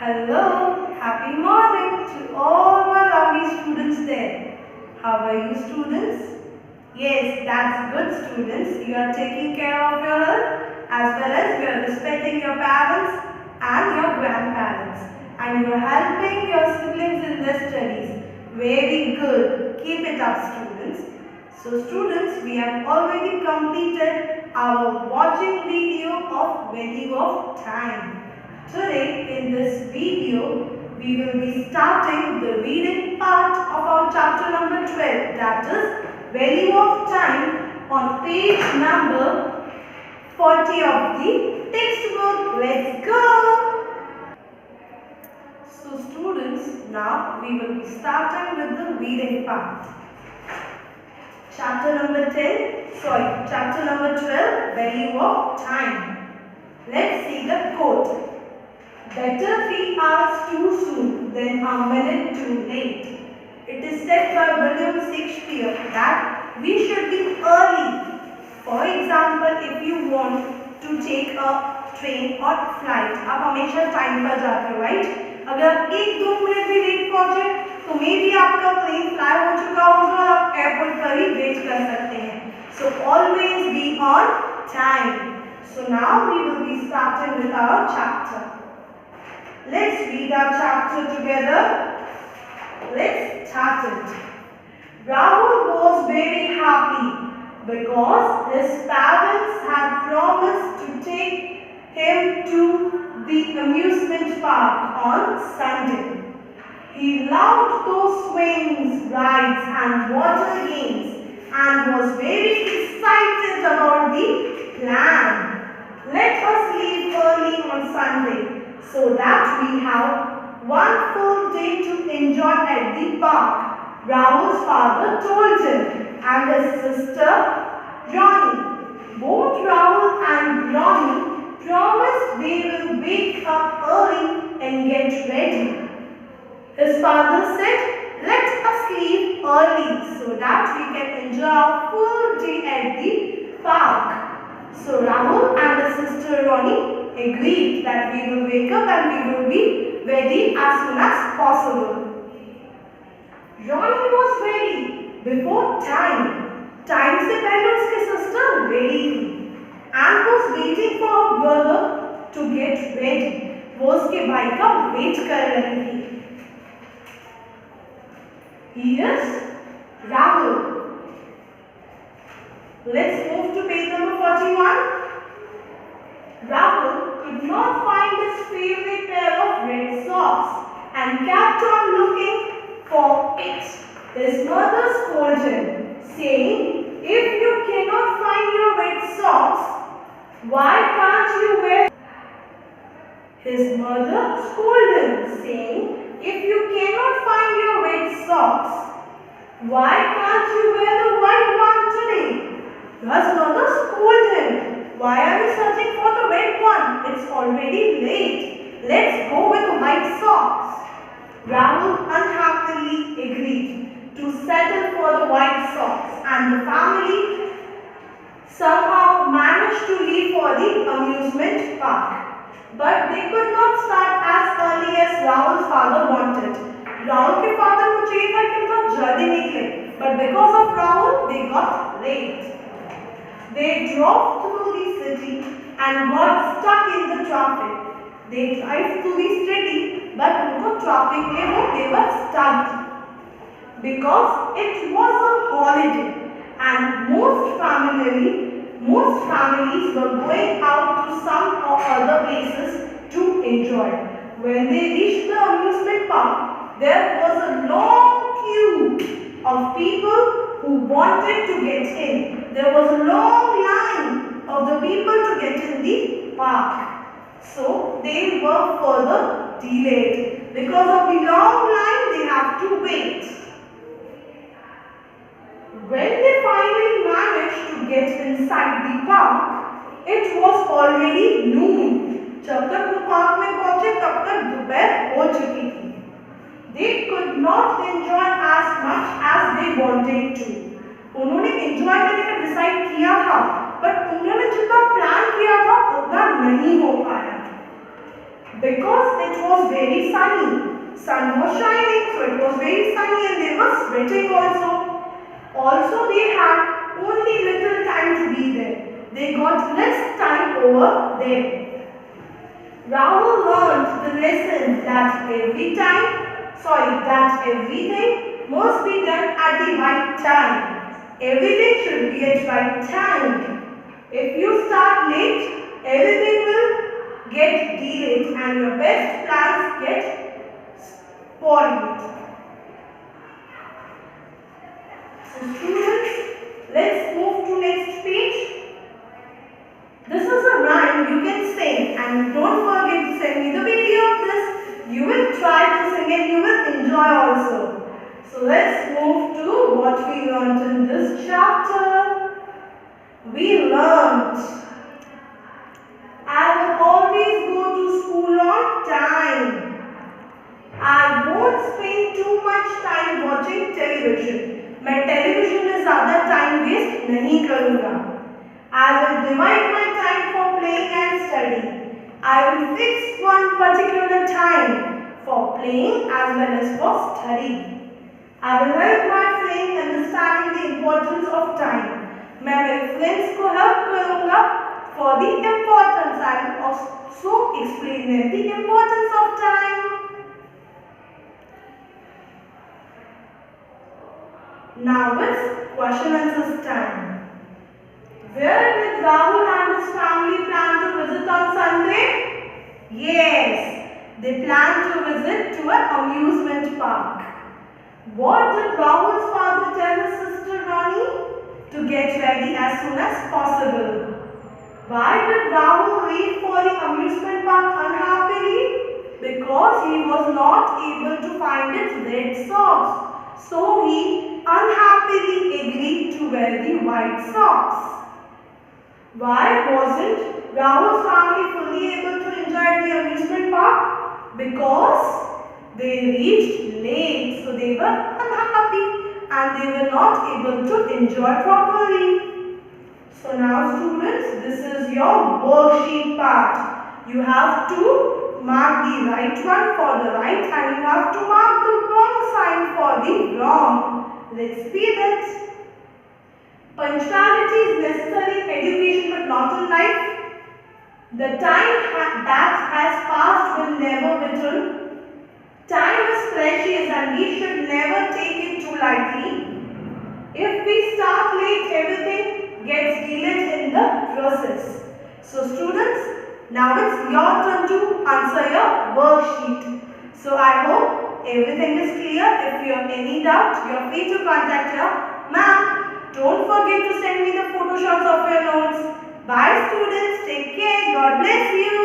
Hello, happy morning to all my lovely students there. How are you students? Yes, that's good students. You are taking care of your health as well as you are respecting your parents and your grandparents. And you are helping your siblings in their studies. Very good. Keep it up students. So students, we have already completed our watching video of value of time. Today in this video, we will be starting the reading part of our chapter number 12, that is value of time, on page number 40 of the textbook. Let's go! So students, now we will be starting with the reading part. Chapter number 12, value of time. Let's see the quote. Better 3 hours too soon than a minute too late. It is said by William Shakespeare that we should be early. For example, if you want to take a train or flight, आप हमेशा time पर जाते हो, right? अगर 1-2 minute भी late पहुंचे तो मे भी आपका प्लेन फ्लाई हो चुका होगा और आप एयरपोर्ट पर ही वेट कर सकते हैं. So always be on time. So now we will be starting with our chapter. Let's read our chapter together. Let's start it. Rahul was very happy because his parents had promised to take him to the amusement park on Sunday. He loved those swings, rides and water games and was very excited about the plan. Let us leave early on Sunday, so that we have one full day to enjoy at the park, Rahul's father told him and his sister Ronnie. Both Rahul and Ronnie promised they will wake up early and get ready. His father said, let us leave early so that we can enjoy a full day at the park. So Rahul and his sister Ronnie agreed that we will wake up and we will be ready as soon as possible. Ronnie was ready before time. Time से पहले उसकी sister ready थी and was waiting for her brother to get ready. वो उसके भाई का wait कर रही थी. Yes, Rahul. Let's move to page number 41. Rahul could not find his favorite pair of red socks and kept on looking for it. His mother scolded him, saying, if you cannot find your red socks, why can't you wear? His mother scolded him, saying, if you cannot find your red socks, why can't you wear the white one today? His mother scolded him. Why are you searching for the red one? It's already late. Let's go with the white socks. Rahul unhappily agreed to settle for the white socks and the family somehow managed to leave for the amusement park. But they could not start as early as Rahul's father wanted. Rahul के father को चाहिए था कि वो जल्दी निकले, but because of Rahul, they got late. They drove through the city and got stuck in the traffic. They drive through the city, but उनको traffic में they were stuck because it was a holiday and most families were going out to some or other places to enjoy. When they reached the amusement park, there was a long queue of people who wanted to get in. There was a long line of the people to get in the park. So they were further delayed. Because of the long line, they have to wait. When they finally managed to get inside the park, it was already noon. जब तक वो park में पहुंचे तब तक दोपहर हो चुकी थी. They could not enjoy as much as they wanted to. उन्होंने enjoy करने का decide किया था, but उन्होंने जितना plan किया था उतना नहीं हो पाया. because it was very sunny. Sun was shining, so it was very sunny and they were sweating also. Also, they had only little time to be there. They got less time over there. Rahul learned the lesson that everything must be done at the right time. Everything should be at right time. If you start late, everything will get delayed and your best plans get spoiled. So students, let's move to next page. This is a rhyme you can sing and don't forget to send me the video of this. You will try to sing and you will enjoy also. So let's move to what we learned in this chapter. We learned I will always go to school on time. I won't spend too much time watching television. मैं television में ज़्यादा time waste नहीं करूँगा. I will divide my time for playing and studying. I will fix one particular time for playing as well as for studying. I will help my friend understanding the importance of time. मैं मेरे friends को help करूँगा for the importance. I will also explain them the importance of time. Now it's question answers time. Where did Rahul and his family plan to visit on Sunday? Yes, they planned to visit to an amusement park. What did Rahul's father tell his sister Ronnie? To get ready as soon as possible. Why did Rahul leave for the amusement park unhappily? Because he was not able to find his red socks. So he unhappily agreed to wear the white socks. Why wasn't Rahul's family fully able to enjoy the amusement park? Because they reached late, so they were unhappy and they were not able to enjoy properly. So now students, this is your worksheet part. You have to mark the right one for the right and you have to mark the wrong sign for the wrong. Let's see that. Punctuality is necessary in education but not in life. The time that has passed will never return. Time is precious and we should never take it too lightly. If we start late, everything gets delayed in the process. So students, now it's your turn to answer your worksheet. So I hope everything is clear. If you have any doubt, you are free to contact your ma'am. Don't forget to send me the photoshots of your notes. Bye students. Take care. God bless you.